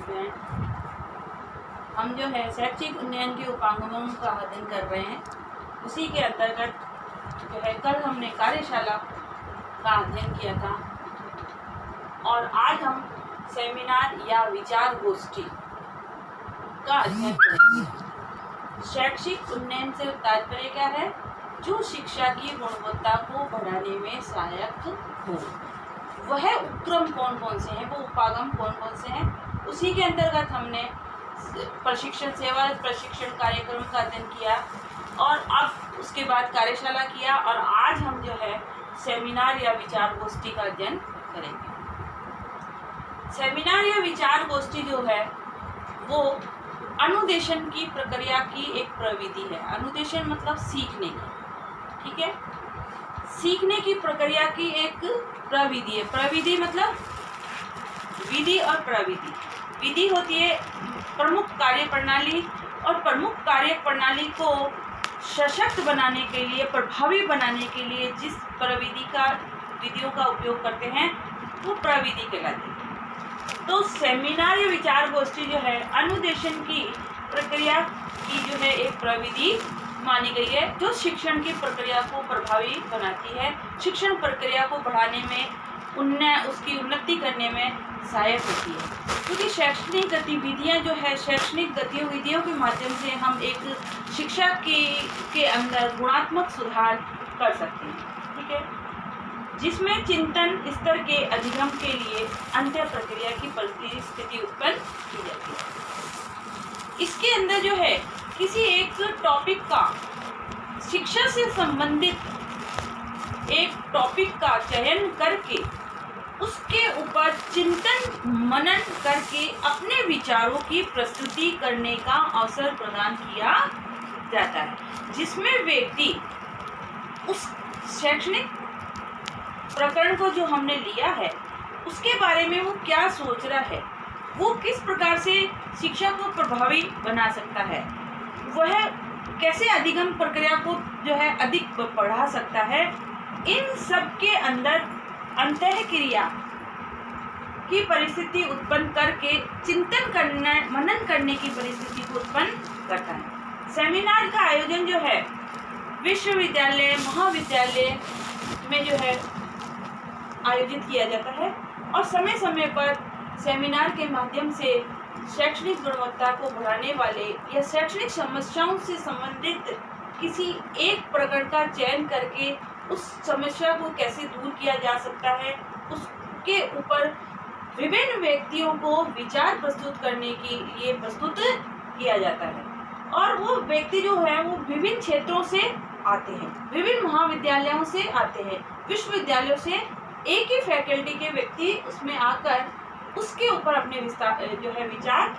Student, हम जो है शैक्षिक उन्नयन के उपागमों का अध्ययन कर रहे हैं। उसी के अंतर्गत जो है कल हमने कार्यशाला का अध्ययन किया था और आज हम सेमिनार या विचार गोष्ठी का अध्ययन करेंगे। शैक्षिक उन्नयन से तात्पर्य क्या है? जो शिक्षा की गुणवत्ता को बढ़ाने में सहायक हो। वह उपक्रम कौन कौन से हैं, वो उपागम कौन कौन से हैं, उसी के अंतर्गत हमने प्रशिक्षण सेवा प्रशिक्षण कार्यक्रम का अध्ययन किया और अब उसके बाद कार्यशाला किया और आज हम जो है सेमिनार या विचार गोष्ठी का अध्ययन करेंगे। सेमिनार या विचार गोष्ठी जो है वो अनुदेशन की प्रक्रिया की एक प्रविधि है। अनुदेशन मतलब सीखने की, ठीक है, सीखने की प्रक्रिया की एक प्रविधि है। प्रविधि मतलब विधि और प्रविधि। विधि होती है प्रमुख कार्य प्रणाली और प्रमुख कार्य प्रणाली को सशक्त बनाने के लिए, प्रभावी बनाने के लिए जिस विधियों का उपयोग करते हैं वो प्रविधि कहलाती है। तो सेमिनार या विचार गोष्ठी जो है अनुदेशन की प्रक्रिया की जो है एक प्रविधि मानी गई है, जो शिक्षण की प्रक्रिया को प्रभावी बनाती है, शिक्षण प्रक्रिया को बढ़ाने में उसकी उन्नति करने में सहायक होती है। क्योंकि शैक्षणिक गतिविधियां जो है, शैक्षणिक गतिविधियों के माध्यम से हम एक शिक्षा के अंदर गुणात्मक सुधार कर सकते हैं, ठीक है, जिसमें चिंतन स्तर के अधिगम के लिए अंत्य प्रक्रिया की परिस्थिति उत्पन्न की जाती है। इसके अंदर जो है किसी एक टॉपिक का, शिक्षा से संबंधित एक टॉपिक का चयन करके उसके ऊपर चिंतन मनन करके अपने विचारों की प्रस्तुति करने का अवसर प्रदान किया जाता है, जिसमें व्यक्ति उस शैक्षणिक प्रकरण को जो हमने लिया है उसके बारे में वो क्या सोच रहा है, वो किस प्रकार से शिक्षा को प्रभावी बना सकता है, वह कैसे अधिगम प्रक्रिया को जो है अधिक बढ़ा सकता है। इन सब के अंदर अंतःक्रिया की परिस्थिति उत्पन्न करके चिंतन करना, मनन करने की परिस्थिति को उत्पन्न करता है। सेमिनार का आयोजन जो है विश्वविद्यालय, महाविद्यालय में जो है आयोजित किया जाता है और समय समय पर सेमिनार के माध्यम से शैक्षणिक गुणवत्ता को बढ़ाने वाले या शैक्षणिक समस्याओं से संबंधित किसी एक प्रकरण का चयन करके उस समस्या को कैसे दूर किया जा सकता है, उसके ऊपर विभिन्न व्यक्तियों को विचार प्रस्तुत करने के लिए प्रस्तुत किया जाता है। और वो व्यक्ति जो है वो विभिन्न क्षेत्रों से आते हैं, विभिन्न महाविद्यालयों से आते हैं, विश्वविद्यालयों से एक ही फैकल्टी के व्यक्ति उसमें आकर उसके ऊपर अपने जो है विचार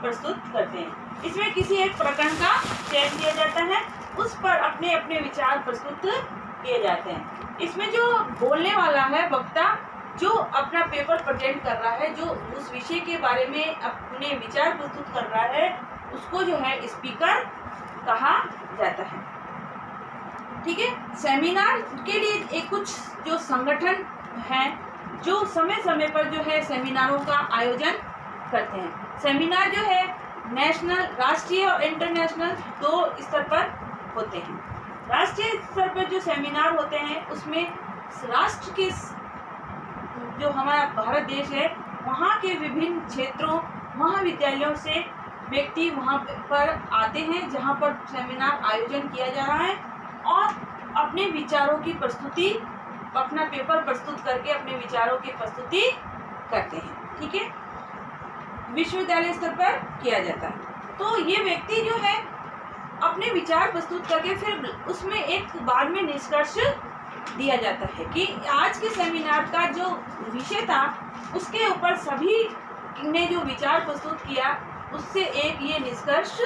प्रस्तुत करते हैं। इसमें किसी एक प्रकरण का चयन किया जाता है, उस पर अपने अपने विचार प्रस्तुत किए जाते हैं। इसमें जो बोलने वाला है, वक्ता जो अपना पेपर प्रेजेंट कर रहा है, जो उस विषय के बारे में अपने विचार प्रस्तुत कर रहा है, उसको जो है स्पीकर कहा जाता है, ठीक है। सेमिनार के लिए एक कुछ जो संगठन हैं जो समय समय पर जो है सेमिनारों का आयोजन करते हैं। सेमिनार जो है नेशनल, राष्ट्रीय और इंटरनेशनल दो स्तर पर होते हैं। राष्ट्रीय स्तर पर जो सेमिनार होते हैं उसमें राष्ट्र के जो हमारा भारत देश है वहाँ के विभिन्न क्षेत्रों, महाविद्यालयों से व्यक्ति वहाँ पर आते हैं जहाँ पर सेमिनार आयोजन किया जा रहा है और अपने विचारों की प्रस्तुति, अपना पेपर प्रस्तुत करके अपने विचारों की प्रस्तुति करते हैं, ठीक है, विश्वविद्यालय स्तर पर किया जाता है। तो ये व्यक्ति जो है अपने विचार प्रस्तुत करके फिर उसमें एक बाद में निष्कर्ष दिया जाता है कि आज के सेमिनार का जो विषय था उसके ऊपर सभी ने जो विचार प्रस्तुत किया उससे एक ये निष्कर्ष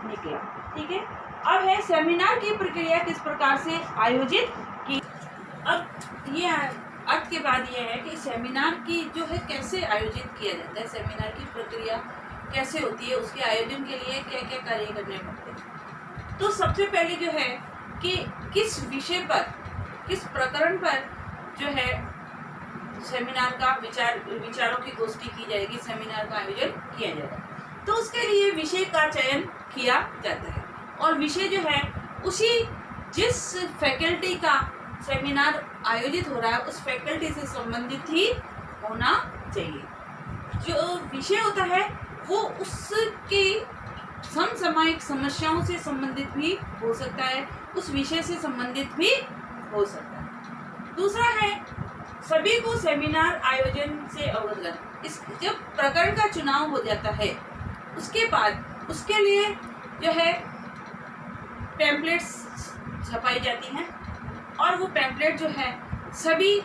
निकला, ठीक है। अब है सेमिनार की प्रक्रिया किस प्रकार से आयोजित की। अब ये अर्थ के बाद ये है कि सेमिनार की जो है कैसे आयोजित किया जाता है, सेमिनार की प्रक्रिया कैसे होती है, उसके आयोजन के लिए क्या क्या कार्य करने पड़ते हैं। तो सबसे पहले जो है कि किस विषय पर, किस प्रकरण पर जो है सेमिनार का विचारों की गोष्ठी की जाएगी, सेमिनार का आयोजन किया जाएगा। तो उसके लिए विषय का चयन किया जाता है और विषय जो है उसी जिस फैकल्टी का सेमिनार आयोजित हो रहा है उस फैकल्टी से संबंधित ही होना चाहिए। जो विषय होता है वो उसकी समसामयिक समस्याओं से संबंधित भी हो सकता है, उस विषय से संबंधित भी हो सकता है। दूसरा है सभी को सेमिनार आयोजन से अवगत। इस जब प्रकरण का चुनाव हो जाता है उसके बाद उसके लिए जो है पैम्पलेट्स छपाई जाती हैं और वो पैम्पलेट जो है सभी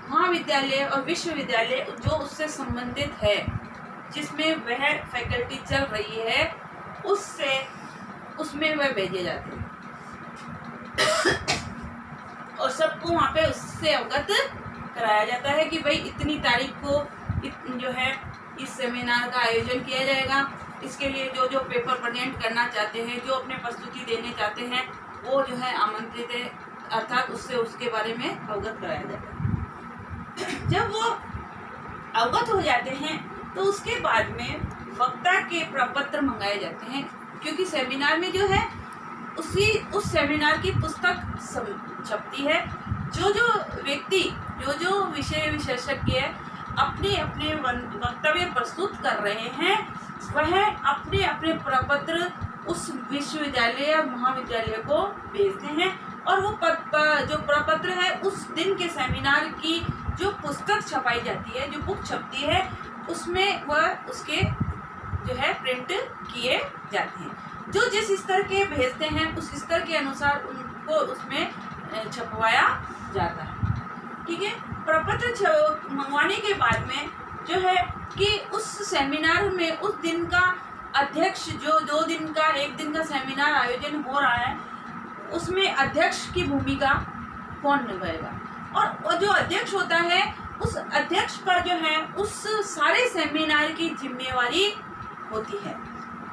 महाविद्यालय और विश्वविद्यालय जो उससे संबंधित है, जिसमें वह फैकल्टी चल रही है, उसमें वह भेजे जाते हैं और सबको वहाँ पे उससे अवगत कराया जाता है कि भाई इतनी तारीख को जो है इस सेमिनार का आयोजन किया जाएगा। इसके लिए जो जो पेपर प्रेजेंट करना चाहते हैं, जो अपने प्रस्तुति देने चाहते हैं, वो जो है आमंत्रित है, अर्थात उससे उसके बारे में अवगत कराया जाता है। जब वो अवगत हो जाते हैं तो उसके बाद में वक्ता के प्रपत्र मंगाए जाते हैं, क्योंकि सेमिनार में जो है उस सेमिनार की पुस्तक छपती है। जो जो व्यक्ति जो विषय विशेषज्ञ अपने अपने वक्तव्य प्रस्तुत कर रहे हैं वह अपने अपने प्रपत्र उस विश्वविद्यालय या महाविद्यालय को भेजते हैं और वो जो प्रपत्र है उस दिन के सेमिनार की जो पुस्तक छपाई जाती है, जो बुक छपती है, उसमें वह उसके जो है प्रिंट किए जाते हैं। जो जिस स्तर के भेजते हैं उस स्तर के अनुसार उनको उसमें छपवाया जाता है। ठीक है। प्रपत्र मंगवाने के बाद में जो है कि उस सेमिनार में उस दिन का अध्यक्ष, जो 2 दिन का 1 दिन का सेमिनार आयोजन हो रहा है, उसमें अध्यक्ष की भूमिका कौन निभाएगा, और जो अध्यक्ष होता है उस अध्यक्ष पर जो है उस सारे सेमिनार की जिम्मेवारी होती है।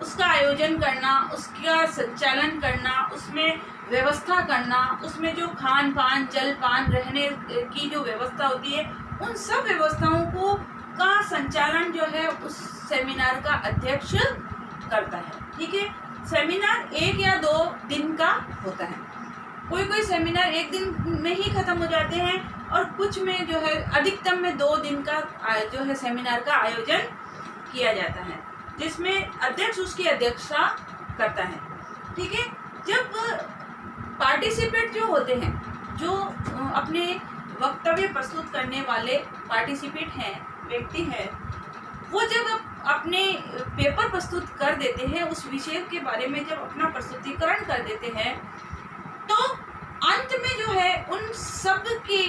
उसका आयोजन करना, उसका संचालन करना, उसमें व्यवस्था करना, उसमें जो खान पान जल पान रहने की जो व्यवस्था होती है, उन सब व्यवस्थाओं का संचालन जो है उस सेमिनार का अध्यक्ष करता है। ठीक है। सेमिनार 1 या 2 दिन का होता है। कोई सेमिनार 1 दिन में ही खत्म हो जाते हैं और कुछ में जो है अधिकतम में 2 दिन का जो है सेमिनार का आयोजन किया जाता है, जिसमें अध्यक्ष उसकी अध्यक्षता करता है। ठीक है। जब पार्टिसिपेट जो होते हैं, जो अपने वक्तव्य प्रस्तुत करने वाले पार्टिसिपेट हैं, व्यक्ति हैं, वो जब अपने पेपर प्रस्तुत कर देते हैं, उस विषय के बारे में जब अपना प्रस्तुतिकरण कर देते हैं, तो अंत में जो है उन सब की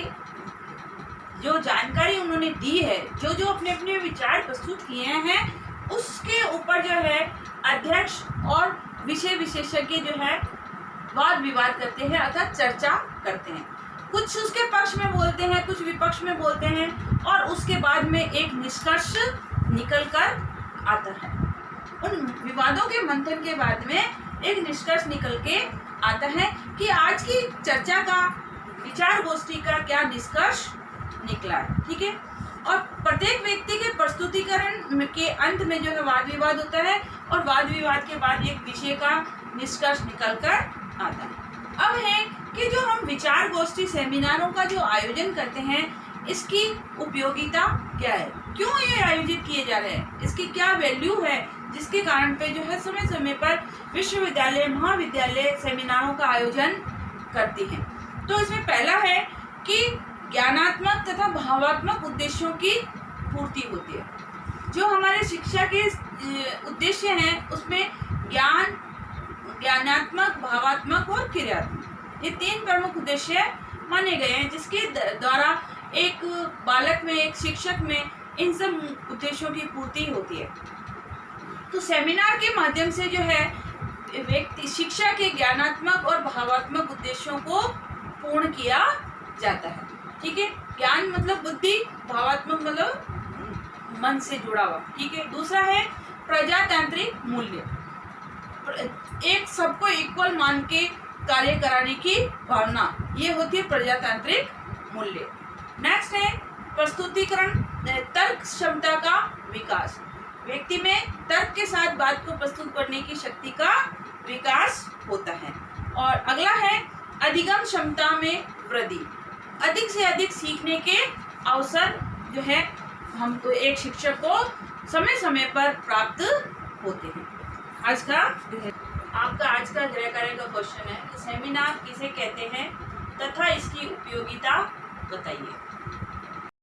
जो जानकारी उन्होंने दी है, जो जो अपने अपने विचार प्रस्तुत किए हैं, उसके ऊपर जो है अध्यक्ष और विषय विशेषज्ञ जो है वाद विवाद करते हैं, अर्थात चर्चा करते हैं। कुछ उसके पक्ष में बोलते हैं, कुछ विपक्ष में बोलते हैं और उसके बाद में एक निष्कर्ष निकल कर आता है। उन विवादों के मंथन के बाद में एक निष्कर्ष निकल के आता है कि आज की चर्चा का, विचार गोष्ठी का क्या निष्कर्ष निकला है। ठीक है। और प्रत्येक व्यक्ति के प्रस्तुतिकरण के अंत में जो है वाद विवाद होता है और वाद विवाद के बाद एक विषय का निष्कर्ष निकल कर आता है। अब है कि जो हम विचार गोष्ठी सेमिनारों का जो आयोजन करते हैं, इसकी उपयोगिता क्या है, क्यों ये आयोजित किए जा रहे हैं, इसकी क्या वैल्यू है, जिसके कारण पे जो है समय समय पर विश्वविद्यालय महाविद्यालय सेमिनारों का आयोजन करती हैं। तो इसमें पहला है कि ज्ञानात्मक तथा भावात्मक उद्देश्यों की पूर्ति होती है। जो हमारे शिक्षा के उद्देश्य हैं उसमें ज्ञानात्मक, भावात्मक और क्रियात्मक, ये 3 प्रमुख उद्देश्य माने गए हैं, जिसके द्वारा एक बालक में, एक शिक्षक में इन सब उद्देश्यों की पूर्ति होती है। तो सेमिनार के माध्यम से जो है व्यक्ति शिक्षा के ज्ञानात्मक और भावात्मक उद्देश्यों को पूर्ण किया जाता है। ठीक है। ज्ञान मतलब बुद्धि, भावात्मक मतलब मन से जुड़ा हुआ। ठीक है। दूसरा है प्रजातांत्रिक मूल्य, एक सबको इक्वल मान के कार्य कराने की भावना, ये होती है प्रजातांत्रिक मूल्य। नेक्स्ट है प्रस्तुतिकरण, तर्क क्षमता का विकास, व्यक्ति में तर्क के साथ बात को प्रस्तुत करने की शक्ति का विकास होता है। और अगला है अधिगम क्षमता में वृद्धि, अधिक से अधिक सीखने के अवसर जो है हमको एक शिक्षक को समय समय पर प्राप्त होते हैं। आज का आपका आज का गृह कार्य का क्वेश्चन है, सेमिनार किसे कहते हैं तथा इसकी उपयोगिता बताइए।